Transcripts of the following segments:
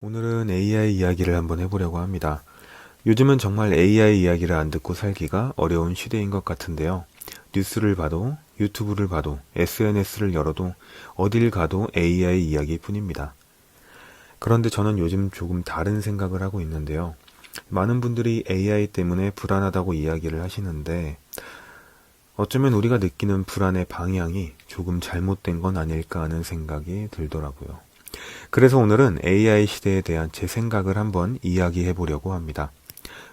오늘은 AI 이야기를 한번 해보려고 합니다. 요즘은 정말 AI 이야기를 안 듣고 살기가 어려운 시대인 것 같은데요. 뉴스를 봐도, 유튜브를 봐도, SNS를 열어도, 어딜 가도 AI 이야기뿐입니다. 그런데 저는 요즘 조금 다른 생각을 하고 있는데요. 많은 분들이 AI 때문에 불안하다고 이야기를 하시는데, 어쩌면 우리가 느끼는 불안의 방향이 조금 잘못된 건 아닐까 하는 생각이 들더라고요. 그래서 오늘은 AI 시대에 대한 제 생각을 한번 이야기해 보려고 합니다.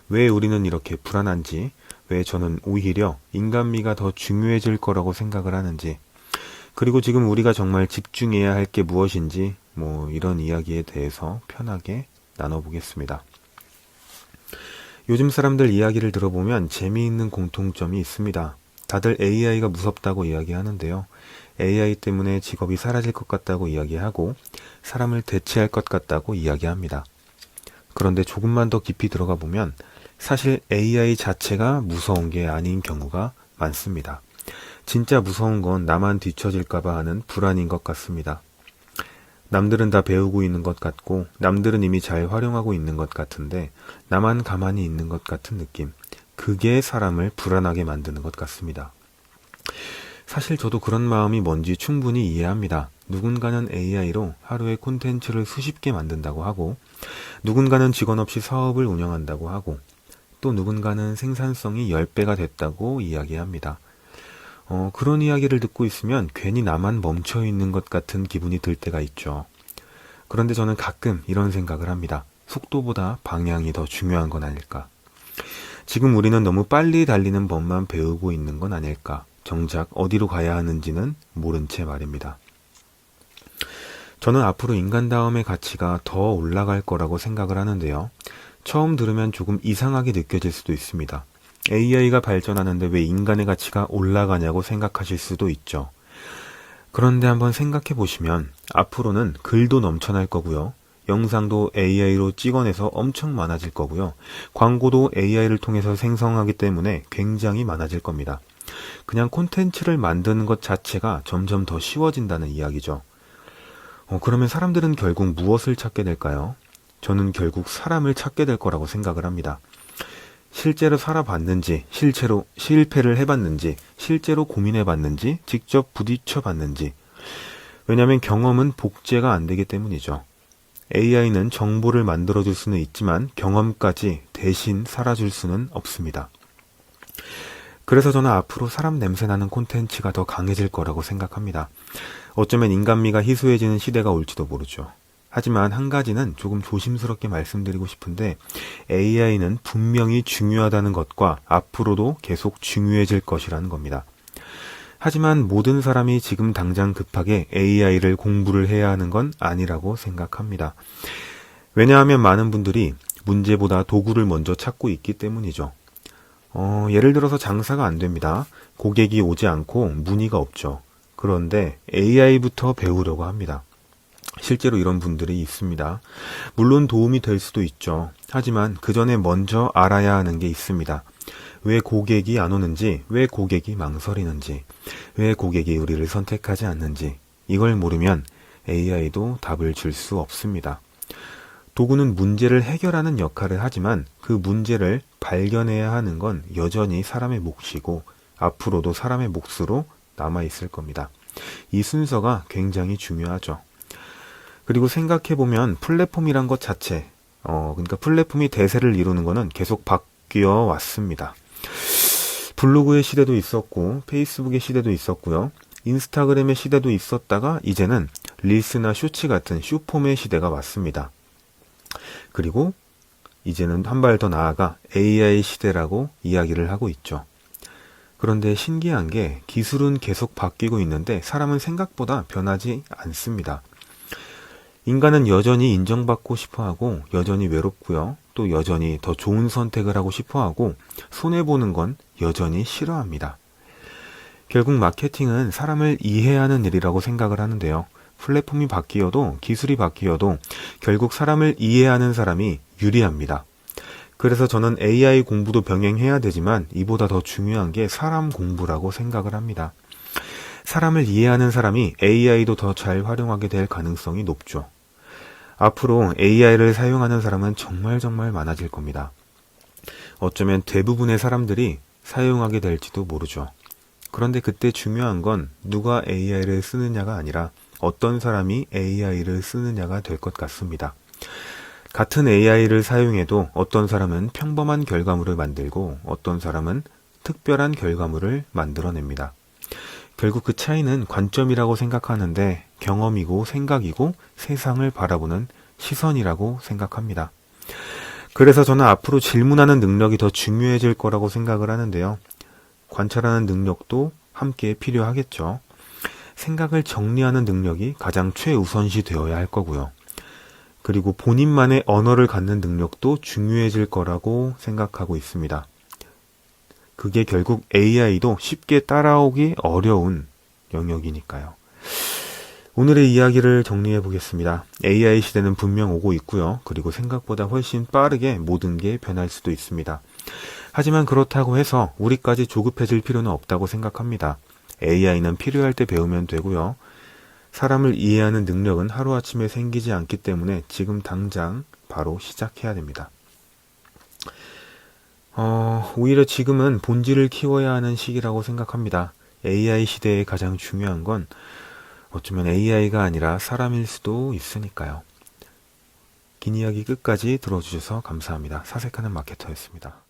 왜 우리는 이렇게 불안한지, 왜 저는 오히려 인간미가 더 중요해질 거라고 생각을 하는지, 그리고 지금 우리가 정말 집중해야 할 게 무엇인지, 이런 이야기에 대해서 편하게 나눠보겠습니다. 요즘 사람들 이야기를 들어보면 재미있는 공통점이 있습니다. 다들 AI가 무섭다고 이야기하는데요. AI 때문에 직업이 사라질 것 같다고 이야기하고 사람을 대체할 것 같다고 이야기합니다. 그런데 조금만 더 깊이 들어가 보면 사실 AI 자체가 무서운 게 아닌 경우가 많습니다. 진짜 무서운 건 나만 뒤처질까봐 하는 불안인 것 같습니다. 남들은 다 배우고 있는 것 같고 남들은 이미 잘 활용하고 있는 것 같은데 나만 가만히 있는 것 같은 느낌. 그게 사람을 불안하게 만드는 것 같습니다. 사실 저도 그런 마음이 뭔지 충분히 이해합니다. 누군가는 AI로 하루에 콘텐츠를 수십 개 만든다고 하고, 누군가는 직원 없이 사업을 운영한다고 하고, 또 누군가는 생산성이 10배가 됐다고 이야기합니다. 그런 이야기를 듣고 있으면 괜히 나만 멈춰 있는 것 같은 기분이 들 때가 있죠. 그런데 저는 가끔 이런 생각을 합니다. 속도보다 방향이 더 중요한 건 아닐까? 지금 우리는 너무 빨리 달리는 법만 배우고 있는 건 아닐까? 정작 어디로 가야 하는지는 모른 채 말입니다. 저는 앞으로 인간다움의 가치가 더 올라갈 거라고 생각을 하는데요. 처음 들으면 조금 이상하게 느껴질 수도 있습니다. AI가 발전하는데 왜 인간의 가치가 올라가냐고 생각하실 수도 있죠. 그런데 한번 생각해 보시면 앞으로는 글도 넘쳐날 거고요. 영상도 AI로 찍어내서 엄청 많아질 거고요. 광고도 AI를 통해서 생성하기 때문에 굉장히 많아질 겁니다. 그냥 콘텐츠를 만드는 것 자체가 점점 더 쉬워진다는 이야기죠. 그러면 사람들은 결국 무엇을 찾게 될까요? 저는 결국 사람을 찾게 될 거라고 생각을 합니다. 실제로 살아봤는지, 실제로 실패를 해봤는지, 실제로 고민해봤는지, 직접 부딪혀봤는지. 왜냐하면 경험은 복제가 안 되기 때문이죠. AI는 정보를 만들어줄 수는 있지만 경험까지 대신 살아줄 수는 없습니다. 그래서 저는 앞으로 사람 냄새나는 콘텐츠가 더 강해질 거라고 생각합니다. 어쩌면 인간미가 희소해지는 시대가 올지도 모르죠. 하지만 한 가지는 조금 조심스럽게 말씀드리고 싶은데 AI는 분명히 중요하다는 것과 앞으로도 계속 중요해질 것이라는 겁니다. 하지만 모든 사람이 지금 당장 급하게 AI를 공부를 해야 하는 건 아니라고 생각합니다. 왜냐하면 많은 분들이 문제보다 도구를 먼저 찾고 있기 때문이죠. 예를 들어서 장사가 안 됩니다. 고객이 오지 않고 문의가 없죠. 그런데 AI부터 배우려고 합니다. 실제로 이런 분들이 있습니다. 물론 도움이 될 수도 있죠. 하지만 그 전에 먼저 알아야 하는 게 있습니다. 왜 고객이 안 오는지, 왜 고객이 망설이는지, 왜 고객이 우리를 선택하지 않는지, 이걸 모르면 AI도 답을 줄 수 없습니다. 도구는 문제를 해결하는 역할을 하지만 그 문제를 발견해야 하는 건 여전히 사람의 몫이고 앞으로도 사람의 몫으로 남아있을 겁니다. 이 순서가 굉장히 중요하죠. 그리고 생각해보면 플랫폼이란 것 자체, 그러니까 플랫폼이 대세를 이루는 거는 계속 바뀌어 왔습니다. 블로그의 시대도 있었고 페이스북의 시대도 있었고요. 인스타그램의 시대도 있었다가 이제는 릴스나 쇼츠 같은 슈폼의 시대가 왔습니다. 그리고 이제는 한 발 더 나아가 AI 시대라고 이야기를 하고 있죠. 그런데 신기한 게 기술은 계속 바뀌고 있는데 사람은 생각보다 변하지 않습니다. 인간은 여전히 인정받고 싶어하고 여전히 외롭고요. 또 여전히 더 좋은 선택을 하고 싶어하고 손해보는 건 여전히 싫어합니다. 결국 마케팅은 사람을 이해하는 일이라고 생각을 하는데요. 플랫폼이 바뀌어도 기술이 바뀌어도 결국 사람을 이해하는 사람이 유리합니다. 그래서 저는 AI 공부도 병행해야 되지만 이보다 더 중요한 게 사람 공부라고 생각을 합니다. 사람을 이해하는 사람이 AI도 더 잘 활용하게 될 가능성이 높죠. 앞으로 AI를 사용하는 사람은 정말 많아질 겁니다. 어쩌면 대부분의 사람들이 사용하게 될지도 모르죠. 그런데 그때 중요한 건 누가 AI를 쓰느냐가 아니라 어떤 사람이 AI를 쓰느냐가 될 것 같습니다. 같은 AI를 사용해도 어떤 사람은 평범한 결과물을 만들고 어떤 사람은 특별한 결과물을 만들어냅니다. 결국 그 차이는 관점이라고 생각하는데 경험이고 생각이고 세상을 바라보는 시선이라고 생각합니다. 그래서 저는 앞으로 질문하는 능력이 더 중요해질 거라고 생각을 하는데요. 관찰하는 능력도 함께 필요하겠죠. 생각을 정리하는 능력이 가장 최우선시 되어야 할 거고요. 그리고 본인만의 언어를 갖는 능력도 중요해질 거라고 생각하고 있습니다. 그게 결국 AI도 쉽게 따라오기 어려운 영역이니까요. 오늘의 이야기를 정리해 보겠습니다. AI 시대는 분명 오고 있고요. 그리고 생각보다 훨씬 빠르게 모든 게 변할 수도 있습니다. 하지만 그렇다고 해서 우리까지 조급해질 필요는 없다고 생각합니다. AI는 필요할 때 배우면 되고요. 사람을 이해하는 능력은 하루아침에 생기지 않기 때문에 지금 당장 바로 시작해야 됩니다. 오히려 지금은 본질을 키워야 하는 시기라고 생각합니다. AI 시대에 가장 중요한 건 어쩌면 AI가 아니라 사람일 수도 있으니까요. 긴 이야기 끝까지 들어주셔서 감사합니다. 사색하는 마케터였습니다.